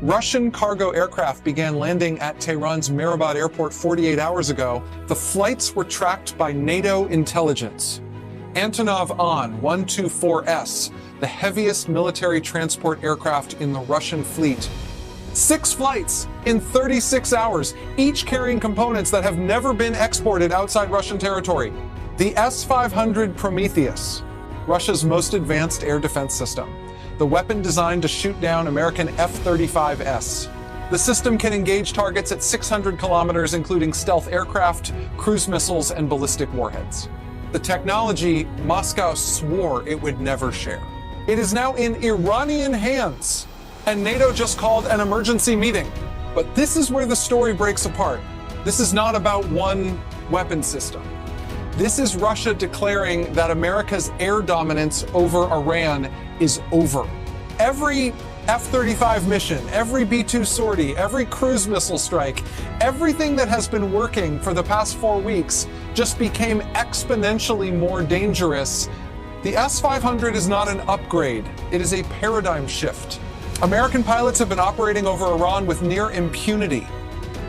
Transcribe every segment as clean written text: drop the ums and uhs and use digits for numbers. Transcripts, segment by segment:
Russian cargo aircraft began landing at Tehran's Mehrabad airport 48 hours ago. The flights were tracked by NATO intelligence. Antonov An-124S, the heaviest military transport aircraft in the Russian fleet. 6 flights in 36 hours, each carrying components that have never been exported outside Russian territory. The S-500 Prometheus, Russia's most advanced air defense system. The weapon designed to shoot down American F-35s. The system can engage targets at 600 kilometers, including stealth aircraft, cruise missiles, and ballistic warheads. The technology Moscow swore it would never share. It is now in Iranian hands, and NATO just called an emergency meeting. But this is where the story breaks apart. This is not about one weapon system. This is Russia declaring that America's air dominance over Iran is over. Every F-35 mission, every B-2 sortie, every cruise missile strike, everything that has been working for the past 4 weeks just became exponentially more dangerous. The S-500 is not an upgrade, it is a paradigm shift. American pilots have been operating over Iran with near impunity.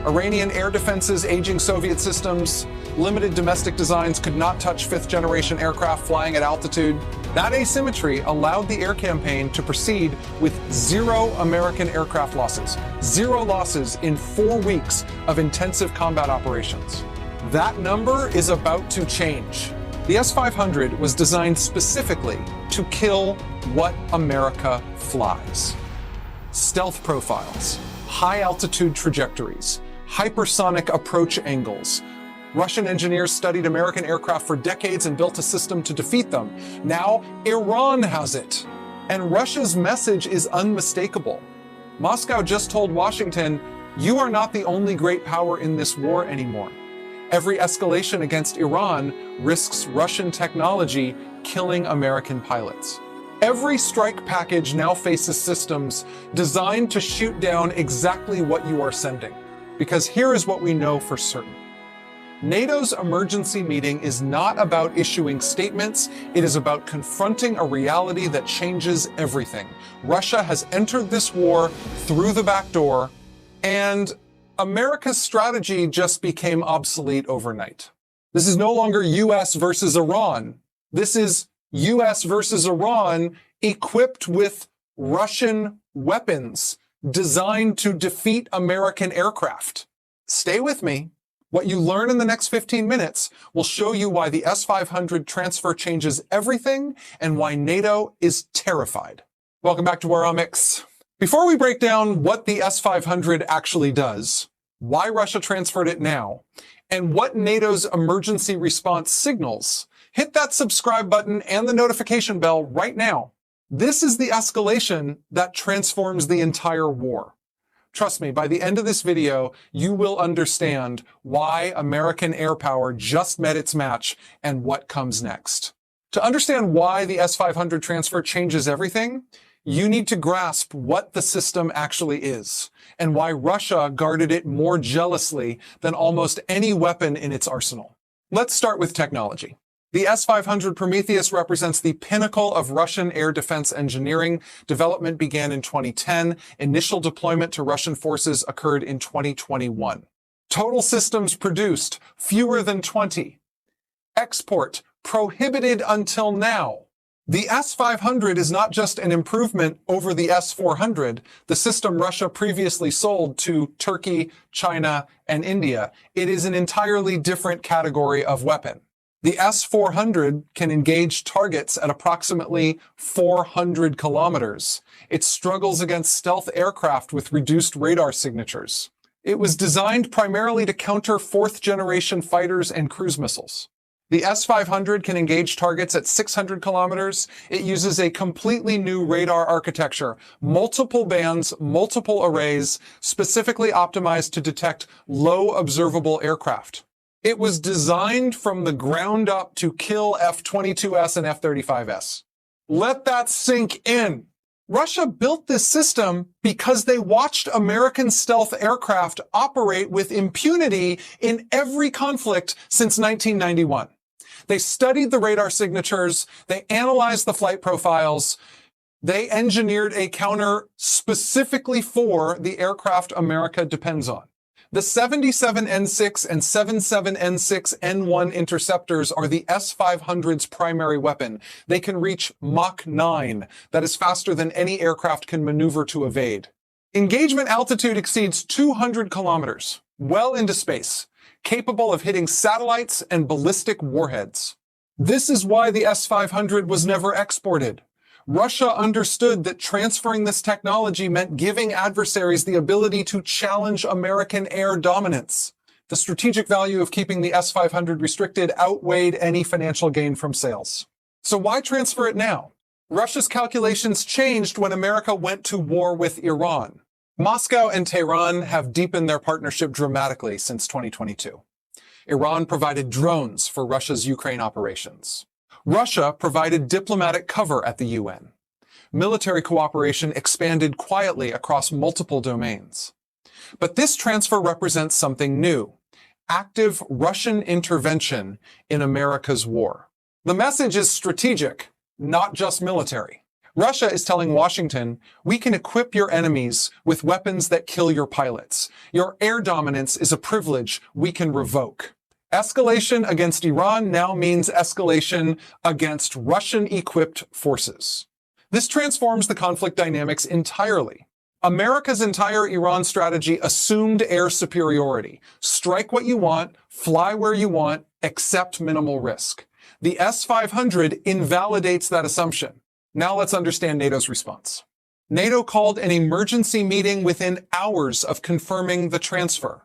Iranian air defenses, aging Soviet systems, limited domestic designs could not touch 5th-generation aircraft flying at altitude. That asymmetry allowed the air campaign to proceed with 0 American aircraft losses. 0 losses in 4 weeks of intensive combat operations. That number is about to change. The S-500 was designed specifically to kill what America flies. Stealth profiles, high-altitude trajectories, hypersonic approach angles. Russian engineers studied American aircraft for decades and built a system to defeat them. Now, Iran has it. And Russia's message is unmistakable. Moscow just told Washington, "You are not the only great power in this war anymore." Every escalation against Iran risks Russian technology killing American pilots. Every strike package now faces systems designed to shoot down exactly what you are sending. Because here is what we know for certain. NATO's emergency meeting is not about issuing statements, it is about confronting a reality that changes everything. Russia has entered this war through the back door, and America's strategy just became obsolete overnight. This is no longer US versus Iran. This is US versus Iran equipped with Russian weapons designed to defeat American aircraft. Stay with me. What you learn in the next 15 minutes will show you why the S-500 transfer changes everything and why NATO is terrified. Welcome back to Waromics. Before we break down what the S-500 actually does, why Russia transferred it now, and what NATO's emergency response signals, hit that subscribe button and the notification bell right now. This is the escalation that transforms the entire war. Trust me, by the end of this video, you will understand why American air power just met its match and what comes next. To understand why the S-500 transfer changes everything, you need to grasp what the system actually is and why Russia guarded it more jealously than almost any weapon in its arsenal. Let's start with technology. The S-500 Prometheus represents the pinnacle of Russian air defense engineering. Development began in 2010. Initial deployment to Russian forces occurred in 2021. Total systems produced, fewer than 20. Export, prohibited until now. The S-500 is not just an improvement over the S-400, the system Russia previously sold to Turkey, China, and India. It is an entirely different category of weapon. The S-400 can engage targets at approximately 400 kilometers. It struggles against stealth aircraft with reduced radar signatures. It was designed primarily to counter 4th-generation fighters and cruise missiles. The S-500 can engage targets at 600 kilometers. It uses a completely new radar architecture, multiple bands, multiple arrays, specifically optimized to detect low observable aircraft. It was designed from the ground up to kill F-22S and F-35S. Let that sink in. Russia built this system because they watched American stealth aircraft operate with impunity in every conflict since 1991. They studied the radar signatures, they analyzed the flight profiles. They engineered a counter specifically for the aircraft America depends on. The 77N6 and 77N6N1 interceptors are the S-500's primary weapon. They can reach Mach 9, that is faster than any aircraft can maneuver to evade. Engagement altitude exceeds 200 kilometers, well into space, capable of hitting satellites and ballistic warheads. This is why the S-500 was never exported. Russia understood that transferring this technology meant giving adversaries the ability to challenge American air dominance. The strategic value of keeping the S-500 restricted outweighed any financial gain from sales. So why transfer it now? Russia's calculations changed when America went to war with Iran. Moscow and Tehran have deepened their partnership dramatically since 2022. Iran provided drones for Russia's Ukraine operations. Russia provided diplomatic cover at the UN. Military cooperation expanded quietly across multiple domains. But this transfer represents something new: active Russian intervention in America's war. The message is strategic, not just military. Russia is telling Washington, we can equip your enemies with weapons that kill your pilots. Your air dominance is a privilege we can revoke. Escalation against Iran now means escalation against Russian-equipped forces. This transforms the conflict dynamics entirely. America's entire Iran strategy assumed air superiority. Strike what you want, fly where you want, accept minimal risk. The S-500 invalidates that assumption. Now let's understand NATO's response. NATO called an emergency meeting within hours of confirming the transfer.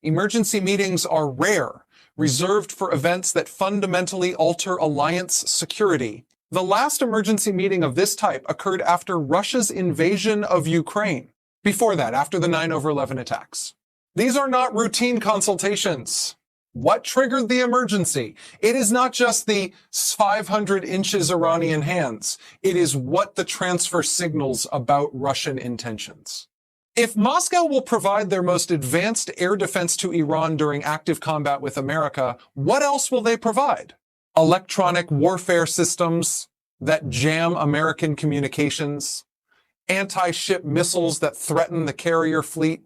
Emergency meetings are rare, reserved for events that fundamentally alter alliance security. The last emergency meeting of this type occurred after Russia's invasion of Ukraine. Before that, after the 9/11 attacks. These are not routine consultations. What triggered the emergency? It is not just the 500 inches Iranian hands. It is what the transfer signals about Russian intentions. If Moscow will provide their most advanced air defense to Iran during active combat with America, what else will they provide? Electronic warfare systems that jam American communications, anti-ship missiles that threaten the carrier fleet,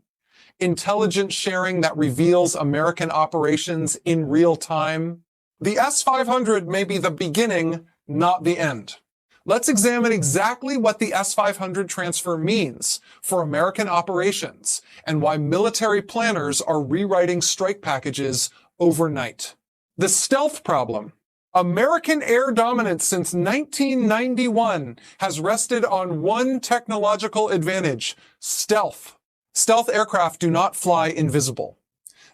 intelligence sharing that reveals American operations in real time. The S-500 may be the beginning, not the end. Let's examine exactly what the S-500 transfer means for American operations and why military planners are rewriting strike packages overnight. The stealth problem. American air dominance since 1991 has rested on one technological advantage: stealth. Stealth aircraft do not fly invisible.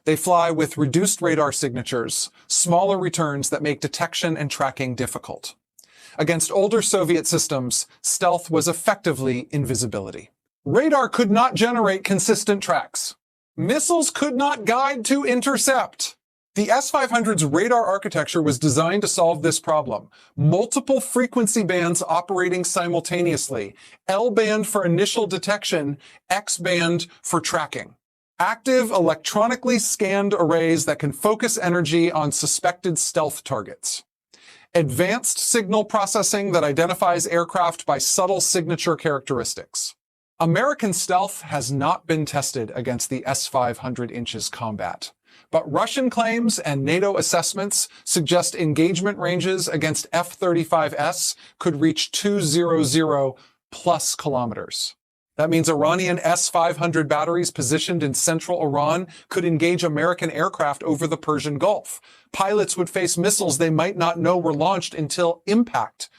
They fly with reduced radar signatures, smaller returns that make detection and tracking difficult. Against older Soviet systems, stealth was effectively invisibility. Radar could not generate consistent tracks. Missiles could not guide to intercept. The S-500's radar architecture was designed to solve this problem. Multiple frequency bands operating simultaneously. L-band for initial detection, X-band for tracking. Active, electronically scanned arrays that can focus energy on suspected stealth targets. Advanced signal processing that identifies aircraft by subtle signature characteristics. American stealth has not been tested against the S-500 inches combat, but Russian claims and NATO assessments suggest engagement ranges against F-35S could reach 200 plus kilometers. That means Iranian S-500 batteries positioned in central Iran could engage American aircraft over the Persian Gulf. Pilots would face missiles they might not know were launched until impact.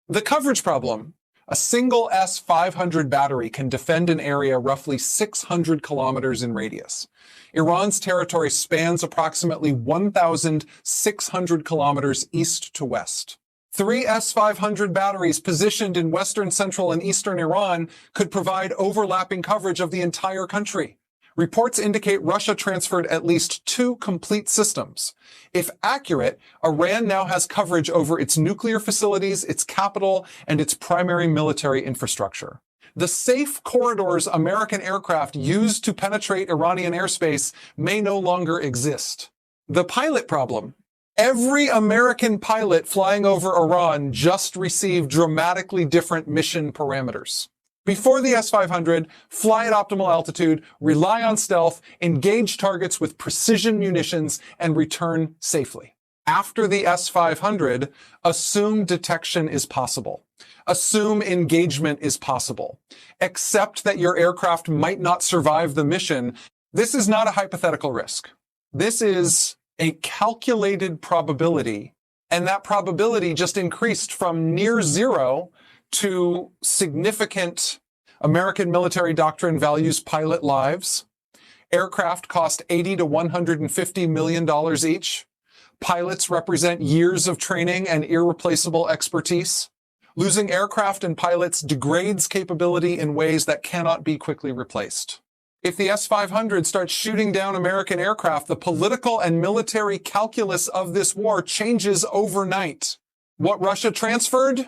The coverage problem. A single S-500 battery can defend an area roughly 600 kilometers in radius. Iran's territory spans approximately 1,600 kilometers east to west. 3 S-500 batteries positioned in western, central, and eastern Iran could provide overlapping coverage of the entire country. Reports indicate Russia transferred at least 2 complete systems. If accurate, Iran now has coverage over its nuclear facilities, its capital, and its primary military infrastructure. The safe corridors American aircraft used to penetrate Iranian airspace may no longer exist. The pilot problem. Every American pilot flying over Iran just received dramatically different mission parameters. Before the S-500, fly at optimal altitude, rely on stealth, engage targets with precision munitions, and return safely. After the S-500, assume detection is possible. Assume engagement is possible. Accept that your aircraft might not survive the mission. This is not a hypothetical risk. This is a calculated probability, and that probability just increased from near zero to significant. American military doctrine values pilot lives. Aircraft cost $80 to $150 million each. Pilots represent years of training and irreplaceable expertise. Losing aircraft and pilots degrades capability in ways that cannot be quickly replaced. If the S-500 starts shooting down American aircraft, the political and military calculus of this war changes overnight. What Russia transferred?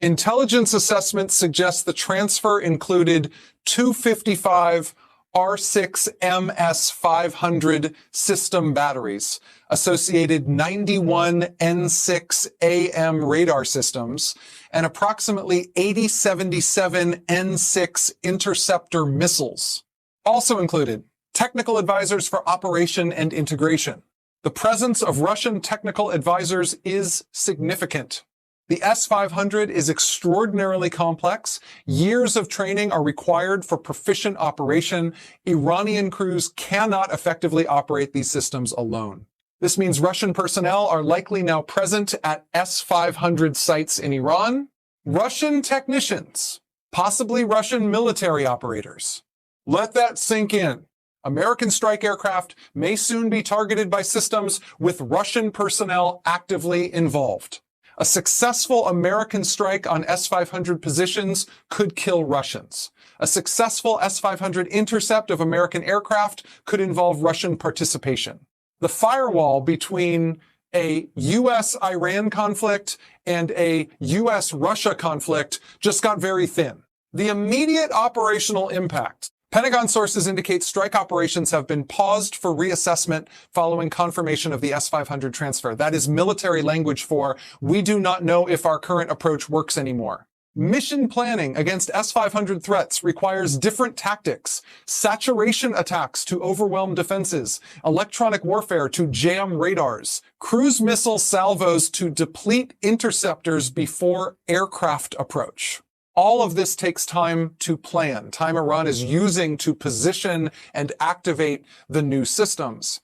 Intelligence assessments suggest the transfer included 255 R6 MS-500 system batteries, associated 91 N6 AM radar systems, and approximately 8077 N6 interceptor missiles. Also included technical advisors for operation and integration. The presence of Russian technical advisors is significant. The S-500 is extraordinarily complex. Years of training are required for proficient operation. Iranian crews cannot effectively operate these systems alone. This means Russian personnel are likely now present at S-500 sites in Iran. Russian technicians, possibly Russian military operators. Let that sink in. American strike aircraft may soon be targeted by systems with Russian personnel actively involved. A successful American strike on S-500 positions could kill Russians. A successful S-500 intercept of American aircraft could involve Russian participation. The firewall between a U.S.-Iran conflict and a U.S.-Russia conflict just got very thin. The immediate operational impact. Pentagon sources indicate strike operations have been paused for reassessment following confirmation of the S-500 transfer. That is military language for, we do not know if our current approach works anymore. Mission planning against S-500 threats requires different tactics, saturation attacks to overwhelm defenses, electronic warfare to jam radars, cruise missile salvos to deplete interceptors before aircraft approach. All of this takes time to plan, time Iran is using to position and activate the new systems.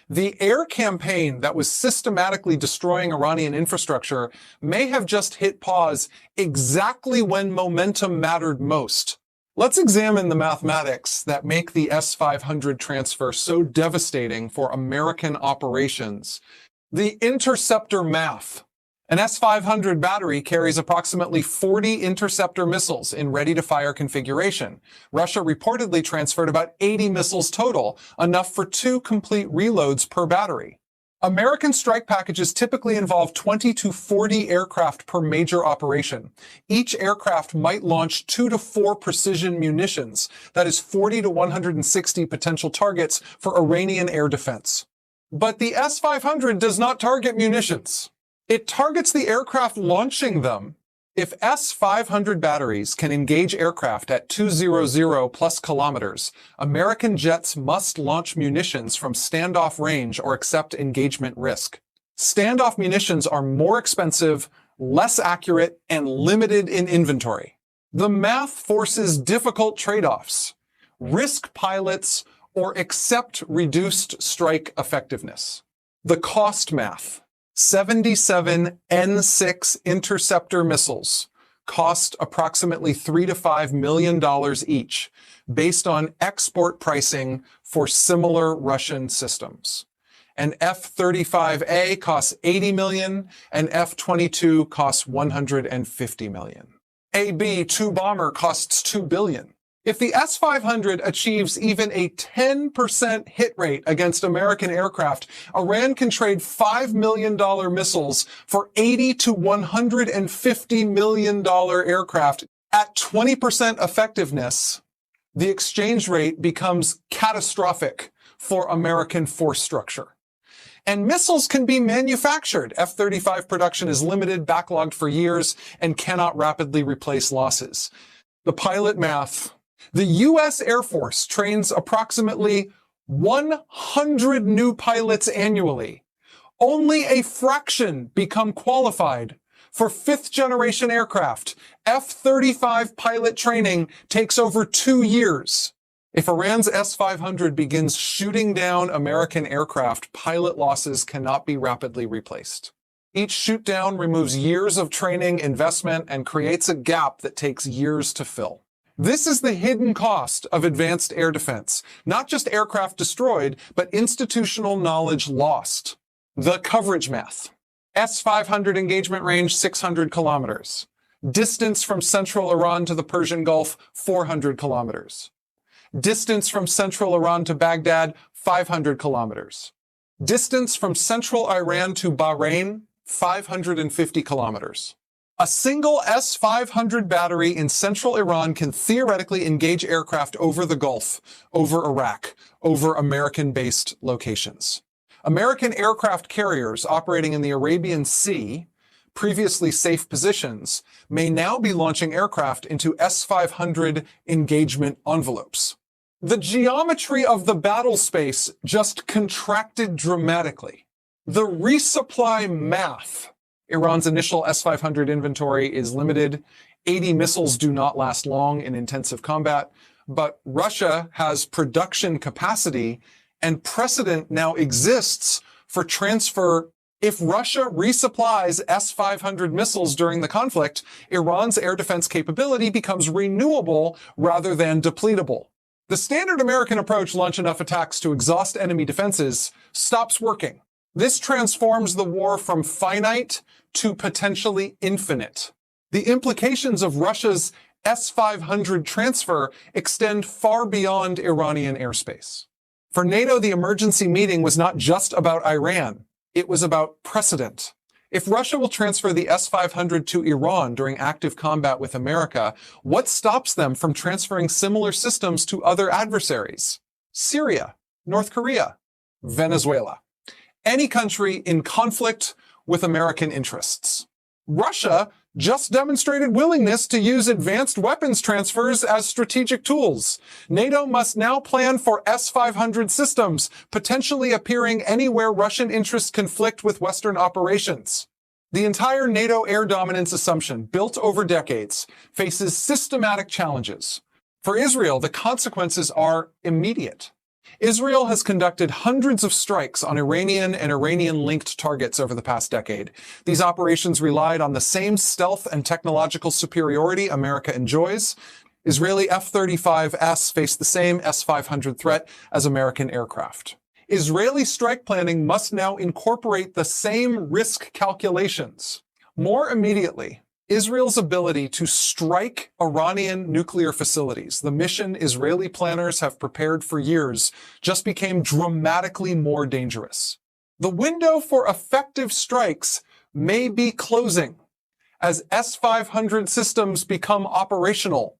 The air campaign that was systematically destroying Iranian infrastructure may have just hit pause exactly when momentum mattered most. Let's examine the mathematics that make the S-500 transfer so devastating for American operations. The interceptor math. An S-500 battery carries approximately 40 interceptor missiles in ready-to-fire configuration. Russia reportedly transferred about 80 missiles total, enough for 2 complete reloads per battery. American strike packages typically involve 20 to 40 aircraft per major operation. Each aircraft might launch 2 to 4 precision munitions, that is 40 to 160 potential targets for Iranian air defense. But the S-500 does not target munitions. It targets the aircraft launching them. If S-500 batteries can engage aircraft at 200 plus kilometers, American jets must launch munitions from standoff range or accept engagement risk. Standoff munitions are more expensive, less accurate, and limited in inventory. The math forces difficult trade-offs. Risk pilots or accept reduced strike effectiveness. The cost math. 77 N6 interceptor missiles cost approximately $3 to $5 million each, based on export pricing for similar Russian systems. An F-35A costs $80 million, and F-22 costs $150 million. A B-2 bomber costs $2 billion. If the S-500 achieves even a 10% hit rate against American aircraft, Iran can trade $5 million missiles for $80 to $150 million aircraft. At 20% effectiveness, the exchange rate becomes catastrophic for American force structure. And missiles can be manufactured. F-35 production is limited, backlogged for years, and cannot rapidly replace losses. The pilot math. The U.S. Air Force trains approximately 100 new pilots annually. Only a fraction become qualified for fifth-generation aircraft. F-35 pilot training takes over 2 years. If Iran's S-500 begins shooting down American aircraft, pilot losses cannot be rapidly replaced. Each shoot-down removes years of training, investment, and creates a gap that takes years to fill. This is the hidden cost of advanced air defense. Not just aircraft destroyed, but institutional knowledge lost. The coverage math. S-500 engagement range, 600 kilometers. Distance from central Iran to the Persian Gulf, 400 kilometers. Distance from central Iran to Baghdad, 500 kilometers. Distance from central Iran to Bahrain, 550 kilometers. A single S-500 battery in central Iran can theoretically engage aircraft over the Gulf, over Iraq, over American-based locations. American aircraft carriers operating in the Arabian Sea, previously safe positions, may now be launching aircraft into S-500 engagement envelopes. The geometry of the battle space just contracted dramatically. The resupply math. Iran's initial S-500 inventory is limited. 80 missiles do not last long in intensive combat, but Russia has production capacity and precedent now exists for transfer. If Russia resupplies S-500 missiles during the conflict, Iran's air defense capability becomes renewable rather than depletable. The standard American approach, launch enough attacks to exhaust enemy defenses, stops working. This transforms the war from finite to potentially infinite. The implications of Russia's S-500 transfer extend far beyond Iranian airspace. For NATO, the emergency meeting was not just about Iran. It was about precedent. If Russia will transfer the S-500 to Iran during active combat with America, what stops them from transferring similar systems to other adversaries? Syria, North Korea, Venezuela. Any country in conflict with American interests. Russia just demonstrated willingness to use advanced weapons transfers as strategic tools. NATO must now plan for S-500 systems, potentially appearing anywhere Russian interests conflict with Western operations. The entire NATO air dominance assumption, built over decades, faces systematic challenges. For Israel, the consequences are immediate. Israel has conducted hundreds of strikes on Iranian and Iranian-linked targets over the past decade. These operations relied on the same stealth and technological superiority America enjoys. Israeli F-35s face the same S-500 threat as American aircraft. Israeli strike planning must now incorporate the same risk calculations. More immediately, Israel's ability to strike Iranian nuclear facilities, the mission Israeli planners have prepared for years, just became dramatically more dangerous. The window for effective strikes may be closing as S-500 systems become operational,